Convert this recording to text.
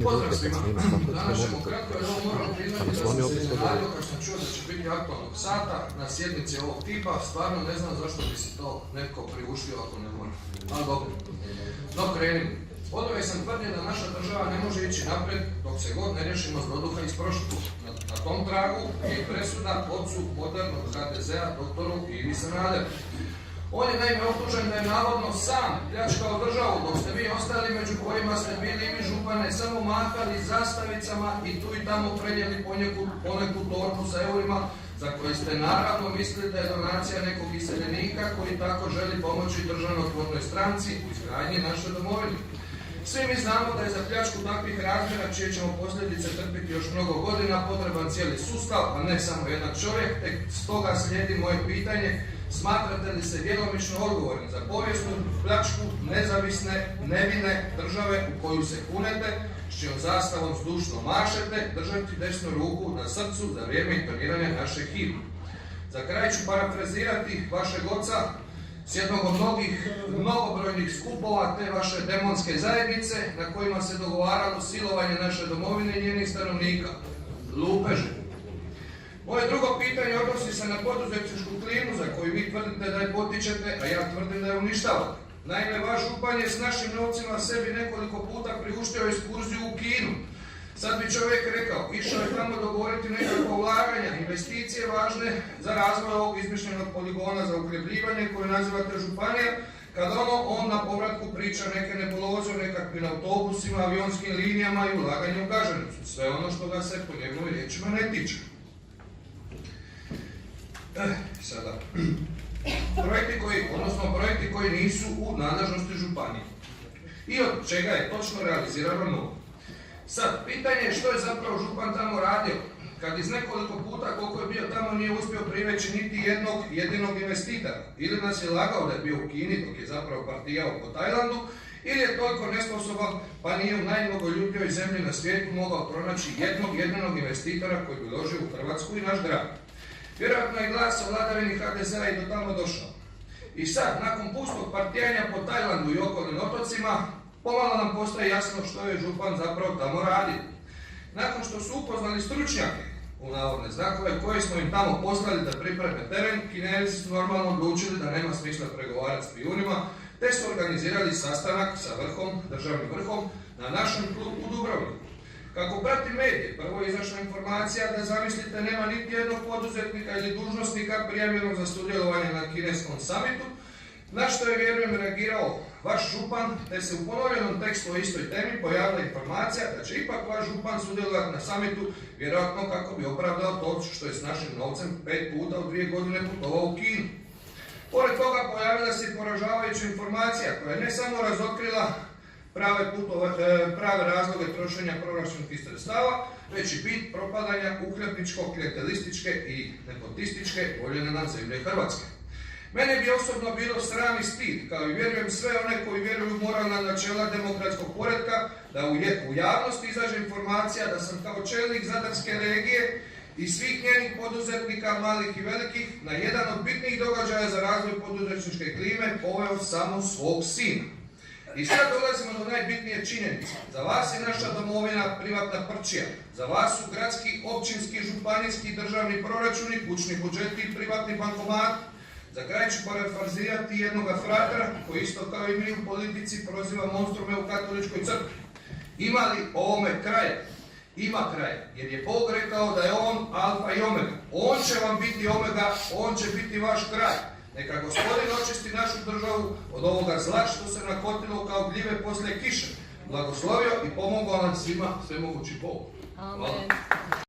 Pozdrav svima. Danas ćemo kratko, jer ovo moram priznati da sam se iznenadio kad sam čuo da će biti aktualnog sata na sjednici ovog tipa. Stvarno ne znam zašto bi si to netko priuštio ako ne mora. Ali dobro. No krenimo. Oduvijek sam tvrdio da naša država ne može ići naprijed dok se god ne riješimo zloduha iz prošlosti. Na tom tragu je presuda ocu modernog HDZ-a, doktoru Ivi Sanaderu. On je naime optužen da je navodno sam pljačkao državu, dok ste vi ostali među kojima ste bili i vi župane samo mahali zastavicama i tu i tamo prenijeli poneku torbu sa eurima za koje ste naravno mislili da je donacija nekog iseljenika koji tako želi pomoći državotvornoj stranci u izgradnji naše domovine. Svi mi znamo da je za pljačku takvih razmjera, čije ćemo posljedice trpiti još mnogo godina, potreban cijeli sustav, a ne samo jedan čovjek, tek stoga slijedi moje pitanje: smatrate li se djelomično odgovorni za povijesnu pljačku nezavisne, nevine države u koju se kunete, s čijom zastavom zdušno mašete, držati desnu ruku na srcu za vrijeme intoniranja naše himne? Za kraj ću parafrazirati vašeg oca s jednog od mnogobrojnih skupova te vaše demonske zajednice na kojima se dogovaralo silovanje naše domovine i njenih stanovnika. Lupeže. Moje drugo pitanje odnosi se na poduzetničku klimu za koju vi tvrdite da je potičete, a ja tvrdim da je uništavate. Naime, vaš župan je s našim novcima sebi nekoliko puta priuštio ekskurziju u Kinu. Sad bi čovjek rekao, išao je tamo dogovoriti nekakva ulaganja, investicije važne za razvoj ovog izmišljenog poligona za uhljebljivanje koje nazivate županija, kad on na povratku priča neke nebuloze o nekakvim autobusima, avionskim linijama i ulaganju u Gaženicu. Sve ono što ga se po njegovim riječima ne tiče. Sada, projekti koji nisu u nadležnosti županije. I od čega je točno realizirano novo. Sad, pitanje je što je zapravo župan tamo radio, kad iz nekoliko puta koliko je bio tamo nije uspio priveći niti jednog jedinog investitora. Ili nas je lagao da je bio u Kini dok je zapravo partijao po Tajlandu, ili je toliko nesposoban pa nije u najmnogoljubljivoj zemlji na svijetu mogao pronaći jednog jedinog investitora koji bi uložio u Hrvatsku i naš grad. Vjerojatno je glas o vladavini HDZ-a i do tamo došao. I sad, nakon pustog partijanja po Tajlandu i okolnim otocima, pomalo nam postaje jasno što je župan zapravo tamo radio. Nakon što su upoznali stručnjake, u navodne znakove, koje smo im tamo poslali da pripreme teren, Kinezi su normalno odlučili da nema smisla pregovarati s pijunima, te su organizirali sastanak sa državnim vrhom na našem klubu u Dubrovniku. Kako prati medije, prvo je izašla informacija da, zamislite, nema niti jednog poduzetnika ili dužnosnika prijavljenog za sudjelovanje na kineskom samitu, na što je, vjerujem, reagirao vaš župan, te se u ponovljenom tekstu o istoj temi pojavila informacija da će ipak vaš župan sudjelovati na samitu, vjerojatno kako bi opravdao to što je s našim novcem 5 puta u 2 godine putovao u Kinu. Pored toga pojavila se i poražavajuća informacija koja je ne samo razotkrila prave razloge trošenja proračunskih sredstava, već i bit propadanja uhljebničko-klijentelističke i nepotističke voljene nam zemlje Hrvatske. Mene bi osobno bilo sram i stid, kao i vjerujem sve one koji vjeruju u moralna načela demokratskog poretka, da u javnosti izađe informacija da sam kao čelnik Zadarske regije i svih njenih poduzetnika, malih i velikih, na jedan od bitnijih događaja za razvoj poduzetničke klime poveo samo svog sina. I sad dolazimo do najbitnije činjenice. Za vas je naša domovina privatna prčija. Za vas su gradski, općinski, županijski, državni proračuni, kućni budžeti i privatni bankomati. Za kraj ću parafrazirati jednoga fratera koji isto kao i mi u politici proziva monstrume u katoličkoj crkvi. Ima li ovome kraja? Ima kraja, jer je Bog rekao da je on alfa i omega. On će vam biti omega, on će biti vaš kraj. Neka Gospodin očisti našu državu od ovoga zla što se nakotilo kao gljive poslije kiše. Blagoslovio i pomogao nam svima svemogući Bog. Hvala.